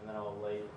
and then I'll leave.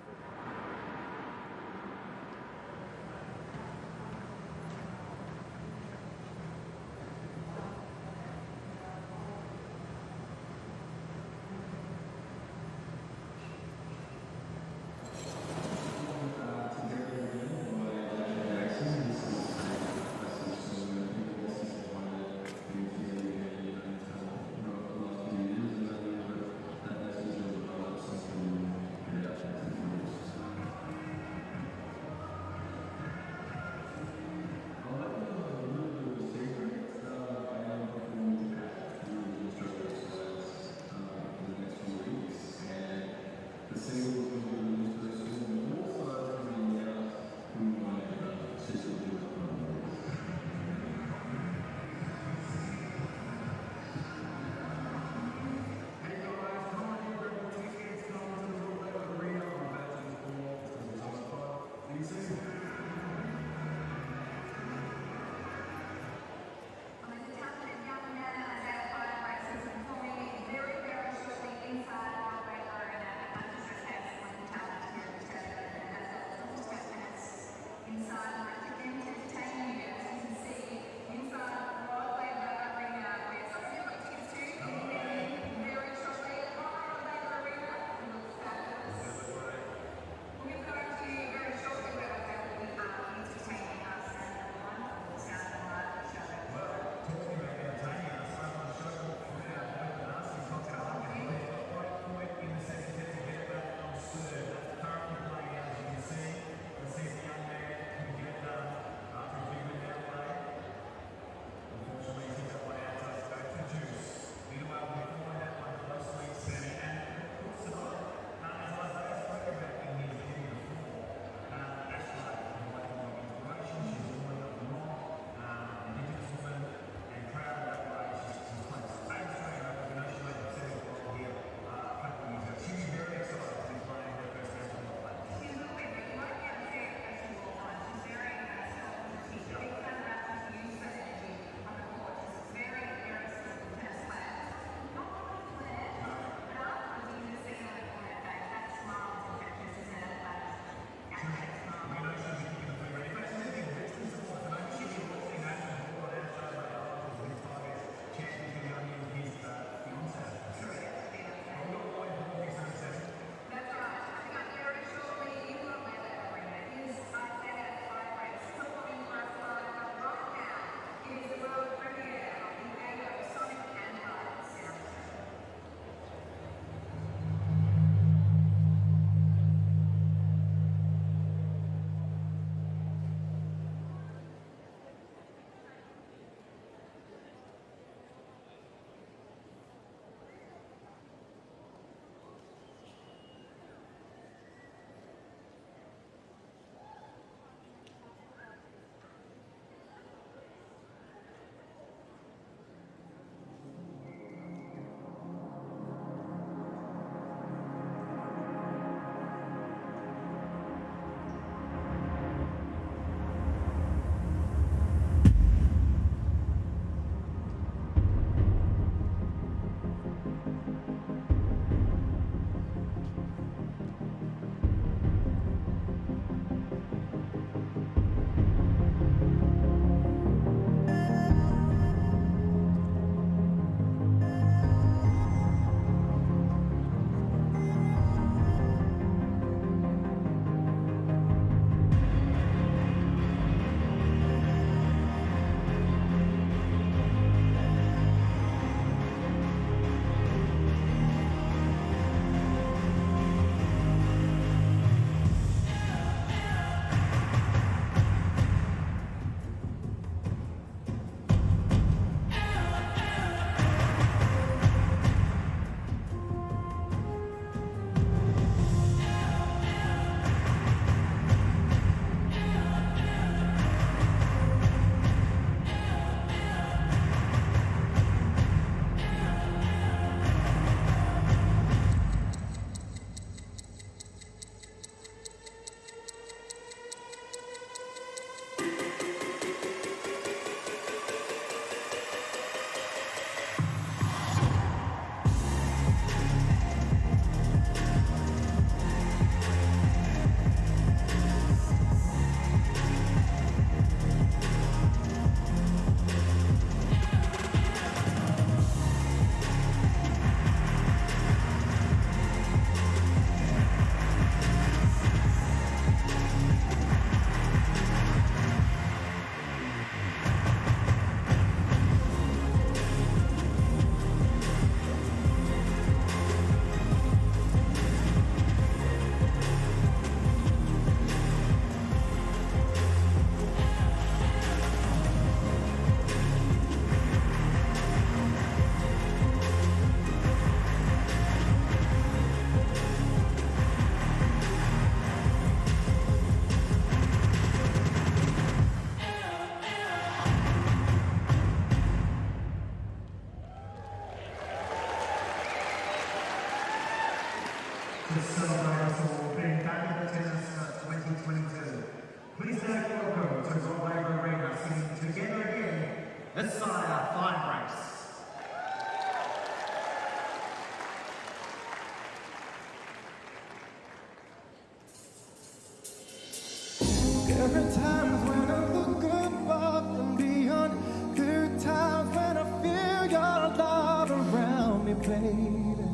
baby.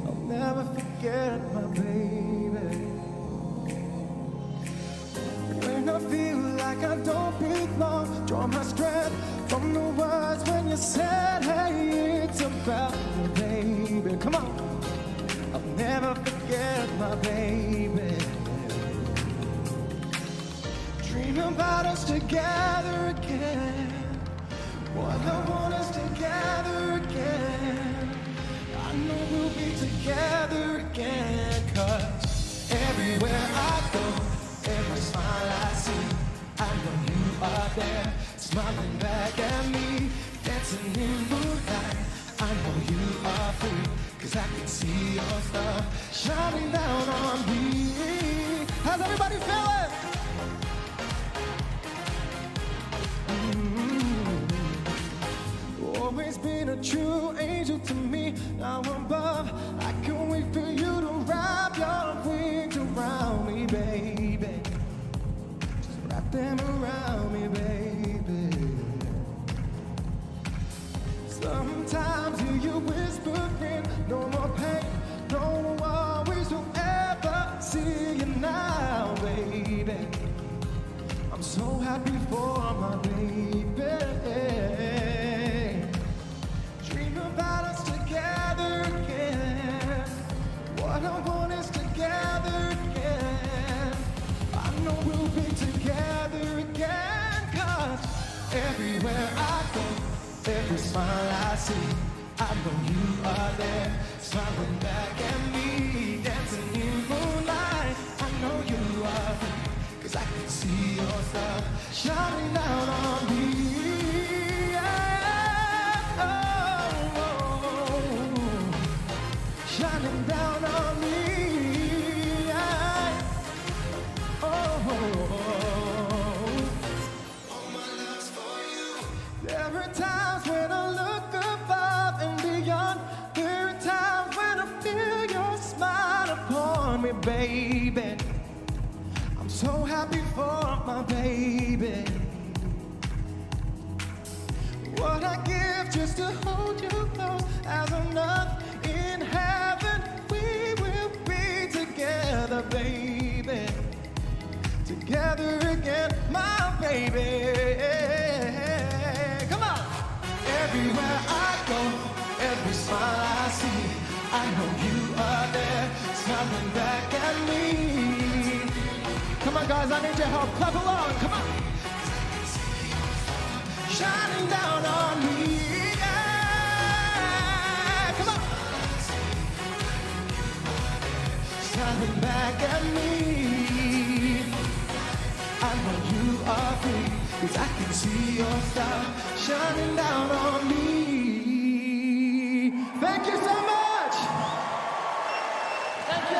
I'll never forget my baby. When I feel like I don't belong, draw my strength from the words when you said, hey, it's about me, baby. Come on. I'll never forget my baby. Dream about us together again. What I want us together again. I know we'll be together again. 'Cause everywhere I go, every smile I see, I know you are there, smiling back at me, dancing in moonlight. I know you are free, 'cause I can see your star shining down on me. How's everybody feeling? Always been a true angel to me. Now above, I can't wait for you to wrap your wings around me, baby. Just wrap them around me, baby. Sometimes hear you whispering, no more pain, no worries will ever see you now, baby. I'm so happy for my baby. Dream about us together again. What I want is together again. I know we'll be together again. 'Cause everywhere I go, every smile I see, I know you are there, smiling back at me, dancing in moonlight. I know you are there, 'cause I can see your star shining down on me. Yeah. Oh, oh, oh. Shining down on me. Yeah. Oh, oh, oh. All my love's for you. There are times when I look above and beyond. There are times when I feel your smile upon me, baby. I'm so happy for my baby. What I give just to hold you close as enough. In heaven we will be together, baby. Together again, my baby. Come on. Everywhere I go, every smile I see, I know you are there, smiling back at me. Come on, guys, I need your help. Clap along, come on. Shining down on me, yeah. Come on. Shining back at me. I know you are free, 'cause I can see your star shining down on me. Thank you so much. Thank you.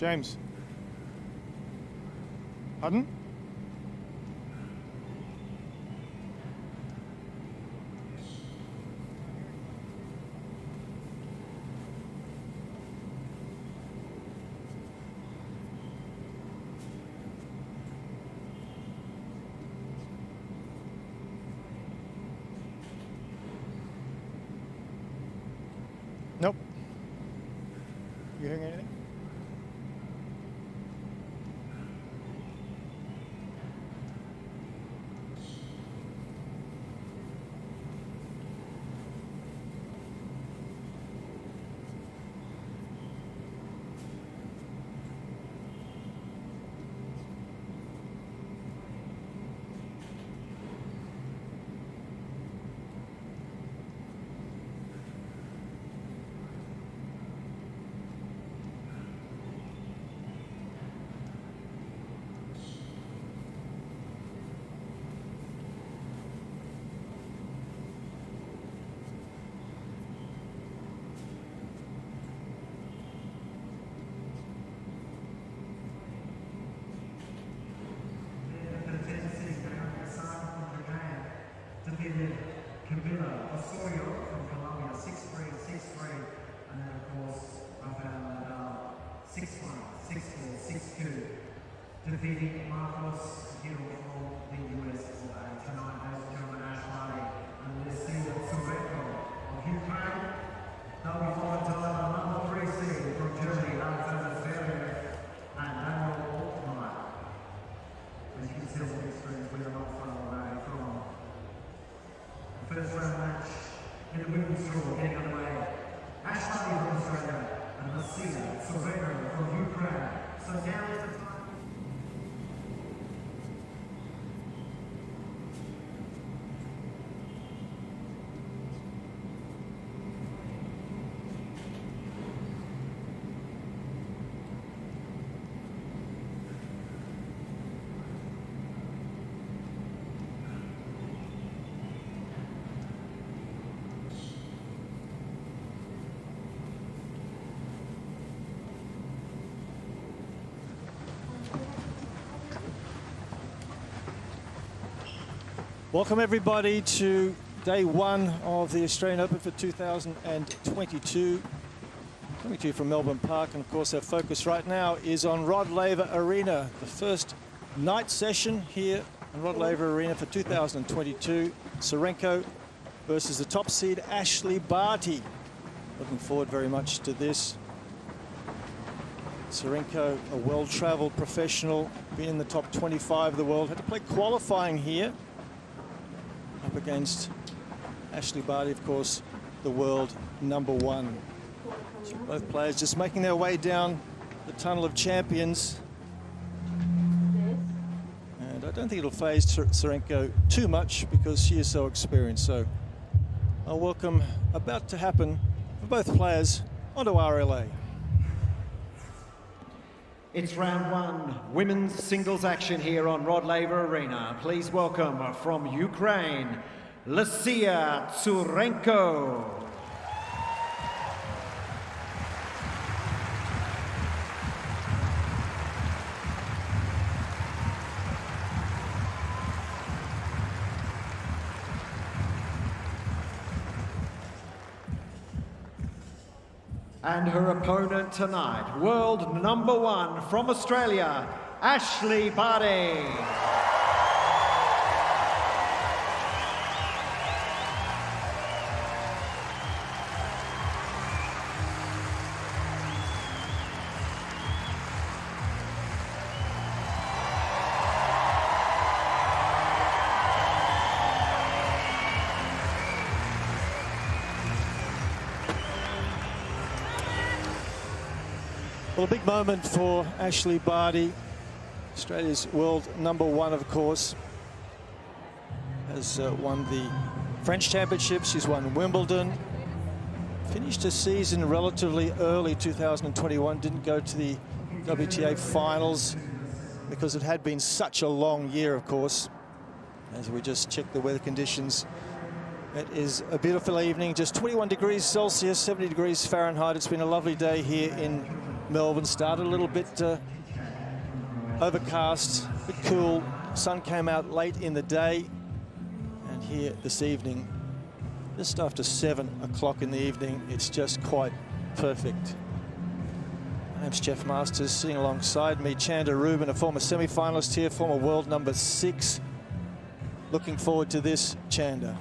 James. Pardon? Nope. You hearing anything? From Colombia, 6-3, 6-3, and then of course Rafael 6-1, 6-4, 6-2, defeating Marcos Gil from the US tonight, ladies and gentlemen, Ash Barty and Barty and Tsurenko of Ukraine. They'll be followed tonight by number 3 seed from Germany, Alexander Zverev and Naomi Osaka. As you can see on the screen, we are not far away from the first round match in the women's draw getting underway. Ash Barty from Australia and Barty and Tsurenko from Ukraine. So now is the time. Welcome everybody to day one of the Australian Open for 2022. Coming to you from Melbourne Park, and of course our focus right now is on Rod Laver Arena, the first night session here in Rod Laver Arena for 2022. Tsurenko versus the top seed Ashley Barty. Looking forward very much to this. Tsurenko, a well-traveled professional, been in the top 25 of the world, had to play qualifying here. Up against Ashley Barty, of course, the world #1. So both players just making their way down the tunnel of champions. And I don't think it'll faze Tsurenko too much because she is so experienced. So a welcome about to happen for both players onto RLA. It's round one, women's singles action here on Rod Laver Arena. Please welcome from Ukraine, Barty Tsurenko. And her opponent tonight, world #1 from Australia, Ashley Barty. Well, a big moment for Ashley Barty, Australia's world #1, of course. Has won the French Championship, she's won Wimbledon. Finished a season relatively early, 2021, didn't go to the WTA finals because it had been such a long year, of course. As we just checked the weather conditions, it is a beautiful evening, just 21 degrees Celsius, 70 degrees Fahrenheit. It's been a lovely day here in Melbourne. Started a little bit overcast, a bit cool. Sun came out late in the day, and here this evening, just after 7 o'clock in the evening, it's just quite perfect. My name's Jeff Masters, sitting alongside me, Chanda Rubin, a former semi-finalist here, former world number 6. Looking forward to this, Chanda.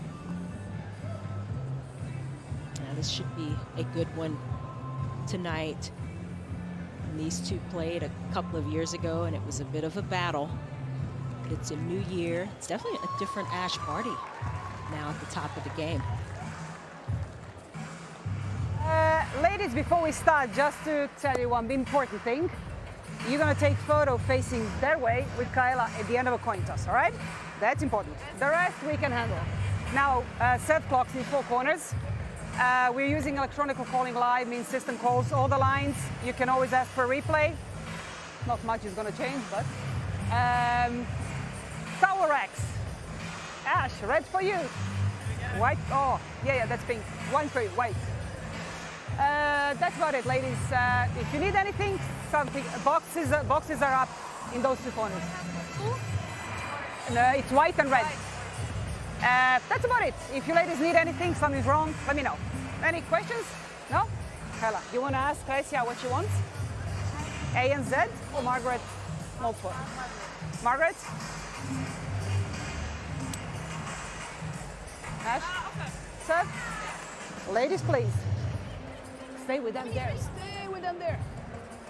Yeah, this should be a good one tonight. And these two played a couple of years ago, and it was a bit of a battle. But it's a new year. It's definitely a different Ash Barty now at the top of the game. Ladies, before we start, just to tell you one important thing. You're going to take photo facing that way with Kayla at the end of a coin toss, all right? That's important. The rest we can handle. Now, set clocks in 4 corners. We're using electronic calling live, means system calls all the lines. You can always ask for a replay. Not much is going to change, but. Towel racks. Ash, red for you. White, oh, yeah, that's pink. One for you, white. That's about it, ladies. If you need anything, something, boxes are up in those 2 corners. No, it's white and red. That's about it. If you ladies need anything, something's wrong, let me know. Any questions? No? Hella, you want to ask Alicia what she wants? A and Z or Margaret? Multiple. Margaret? Ash? Sir? Ladies, please. Stay with them there. Stay with them there.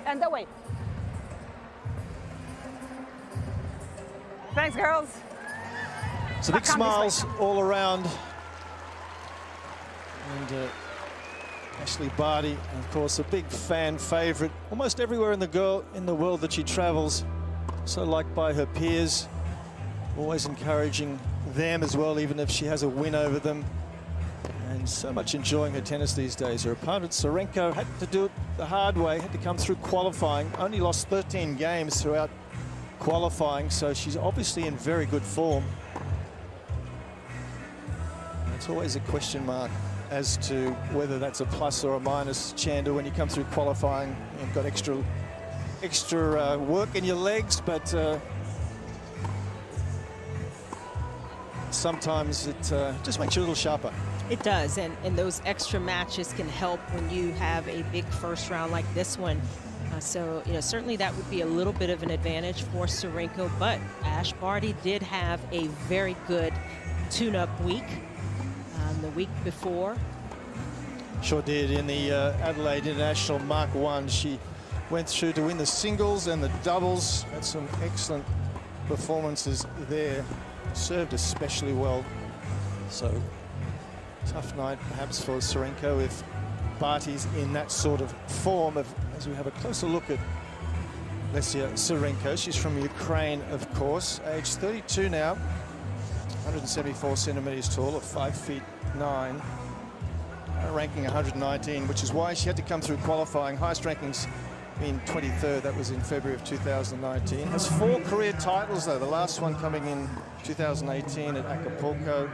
And that way. Thanks, girls. So big smiles all around. And Ashley Barty, of course, a big fan favorite. Almost everywhere in the world that she travels. So liked by her peers. Always encouraging them as well, even if she has a win over them. And so much enjoying her tennis these days. Her opponent, Tsurenko, had to do it the hard way, had to come through qualifying. Only lost 13 games throughout qualifying, so she's obviously in very good form. It's always a question mark as to whether that's a plus or a minus, Chanda, when you come through qualifying. You've got extra work in your legs, but sometimes it just makes you a little sharper. It does, and those extra matches can help when you have a big first round like this one. So, you know, certainly that would be a little bit of an advantage for Tsurenko, but Ash Barty did have a very good tune-up week the week before. Sure did. In the Adelaide International Mark 1, she went through to win the singles and the doubles. Had some excellent performances there. Served especially well. So, tough night perhaps for Tsurenko if Barty's in that sort of form. As we have a closer look at Lesia Tsurenko. She's from Ukraine, of course, age 32 now, 174 centimeters tall, at 5'9", ranking 119, which is why she had to come through qualifying. Highest rankings in 23rd, that was in February of 2019. Has 4 career titles though, the last one coming in 2018 at Acapulco,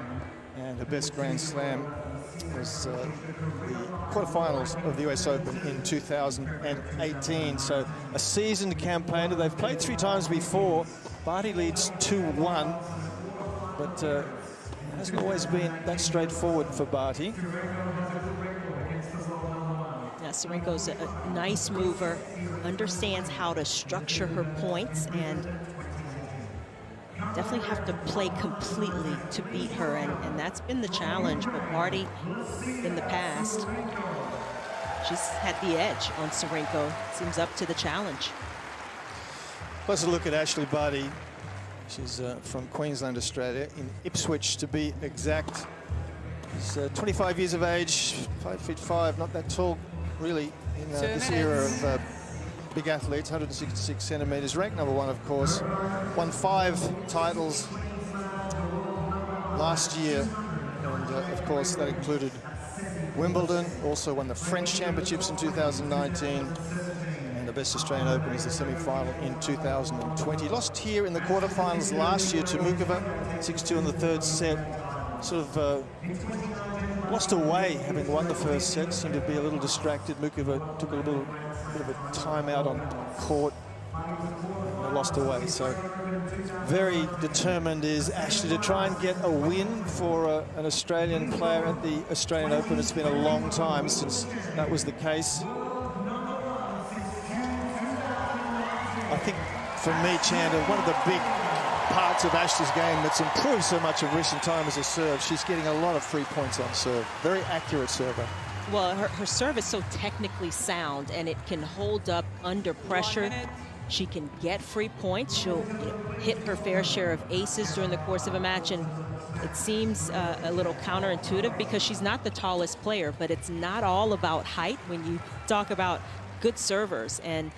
and her best Grand Slam was the quarterfinals of the US Open in 2018. So a seasoned campaigner. They've played 3 times before. Barty leads 2-1, but it hasn't always been that straightforward for Barty. Yeah, Tsurenko's a nice mover, understands how to structure her points, and definitely have to play completely to beat her, and that's been the challenge. But Barty, in the past, she's had the edge on Tsurenko. Seems up to the challenge. Let's look at Ashley Barty. She's from Queensland, Australia, in Ipswich to be exact. She's 25 years of age, 5'5", not that tall really in this era of big athletes, 166 centimeters, ranked number 1, of course. Won 5 titles last year, and of course that included Wimbledon, also won the French Championships in 2019, and the Best Australian Open is the semi-final in 2020. Lost here in the quarterfinals last year to Mukova, 6-2 in the 3rd set. sort of lost her way, having won the first set, seemed to be a little distracted. Mukova took a little bit of a timeout on court. They lost her way. So very determined is Ashley to try and get a win for an Australian player at the Australian Open. It's been a long time since that was the case. I think for me, Chandler, one of the big parts of Ashley's game that's improved so much of recent time is her serve. She's getting a lot of free points on serve. Very accurate server. Well, her serve is so technically sound, and it can hold up under pressure. She can get free points. She'll hit her fair share of aces during the course of a match, and it seems a little counterintuitive because she's not the tallest player, but it's not all about height when you talk about good servers, and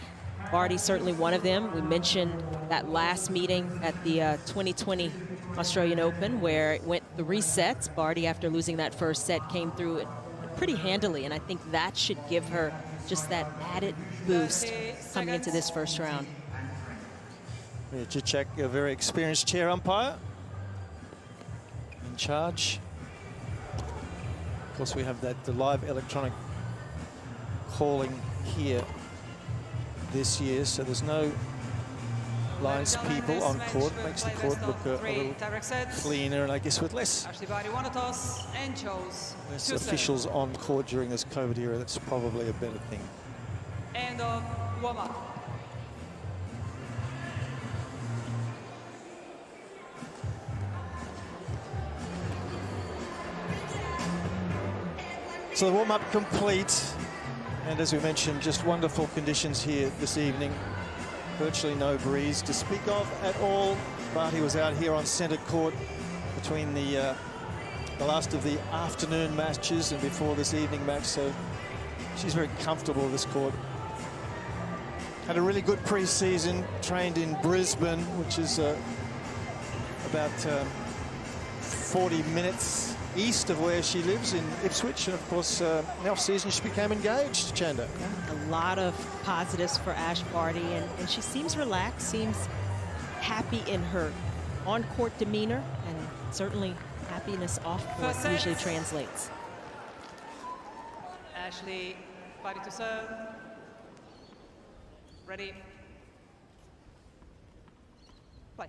Barty's certainly one of them. We mentioned that last meeting at the 2020 Australian Open where it went 3 sets. Barty, after losing that first set, came through it pretty handily, and I think that should give her just that added boost coming into this first round. Jacek, a very experienced chair umpire, in charge. Of course, we have the live electronic calling here this year, so there's no lines people on court. Makes the court look a little cleaner, and I guess with less officials on court during this COVID era, that's probably a better thing. End of warm-up. So the warm-up complete, and as we mentioned, just wonderful conditions here this evening. Virtually no breeze to speak of at all. Barty was out here on centre court between the last of the afternoon matches and before this evening match, so she's very comfortable with this court. Had a really good pre-season, trained in Brisbane, which is about 40 minutes east of where she lives in Ipswich, and of course in the off-season she became engaged, Chanda. A lot of positives for Ash Barty, and she seems relaxed, seems happy in her on-court demeanor, and certainly happiness off-court usually translates. Ashley, Barty to serve. Ready. Play.